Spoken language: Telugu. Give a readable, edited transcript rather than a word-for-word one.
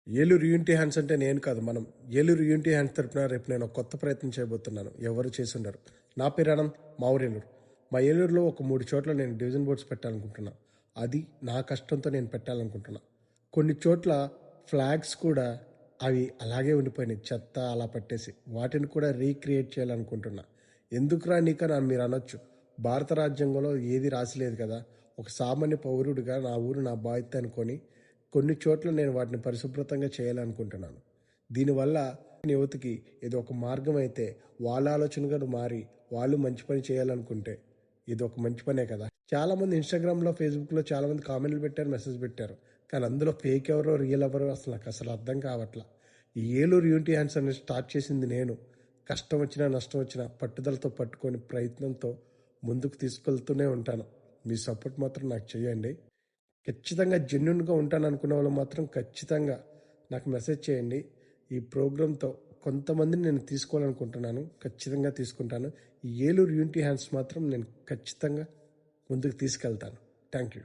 ఏలూరు యూనిటీ హ్యాండ్స్ అంటే నేను కాదు మనం. ఏలూరు యూనిటీ హ్యాండ్స్ తరపున రేపు నేను ఒక కొత్త ప్రయత్నం చేయబోతున్నాను. ఎవరు చేసి ఉండరు. నా పేరు ఆనంద్, మా ఊరు ఏలూరు. మా ఏలూరులో ఒక 3 చోట్ల నేను డివిజన్ బోర్డ్స్ పెట్టాలనుకుంటున్నా. అది నా కష్టంతో నేను పెట్టాలనుకుంటున్నా. కొన్ని చోట్ల ఫ్లాగ్స్ కూడా అవి అలాగే ఉండిపోయినాయి, చెత్త అలా పట్టేసి. వాటిని కూడా రీక్రియేట్ చేయాలనుకుంటున్నా. ఎందుకురా నీకని మీరు అనొచ్చు. భారత రాజ్యాంగంలో ఏది రాసిలేదు కదా. ఒక సామాన్య పౌరుడిగా నా ఊరు నా బాధ్యత అనుకొని కొన్ని చోట్ల నేను వాటిని పరిశుభ్రతంగా చేయాలనుకుంటున్నాను. దీనివల్ల యువతకి ఇది ఒక మార్గం అయితే, వాళ్ళ ఆలోచనగా మారి వాళ్ళు మంచి పని చేయాలనుకుంటే ఇది ఒక మంచి పనే కదా. చాలామంది ఇన్స్టాగ్రామ్లో, ఫేస్బుక్లో చాలామంది కామెంట్లు పెట్టారు, మెసేజ్ పెట్టారు. కానీ అందులో ఫేక్ ఎవరో రియల్ ఎవరో నాకు అసలు అర్థం కావట్లా. ఈ ఏలూరు యూనిటీ హ్యాండ్స్ అనేది స్టార్ట్ చేసింది నేను. కష్టం వచ్చినా నష్టం వచ్చినా పట్టుదలతో పట్టుకొని ప్రయత్నంతో ముందుకు తీసుకెళ్తూనే ఉంటాను. మీ సపోర్ట్ మాత్రం నాకు చేయండి. ఖచ్చితంగా జెన్యున్గా ఉంటాను అనుకునే వాళ్ళు మాత్రం ఖచ్చితంగా నాకు మెసేజ్ చేయండి. ఈ ప్రోగ్రాంతో కొంతమందిని నేను తీసుకోవాలనుకుంటున్నాను. ఖచ్చితంగా తీసుకుంటాను. ఈ ఏలూరు యూనిటీ హ్యాండ్స్ మాత్రం నేను ఖచ్చితంగా ముందుకు తీసుకెళ్తాను. Thank you.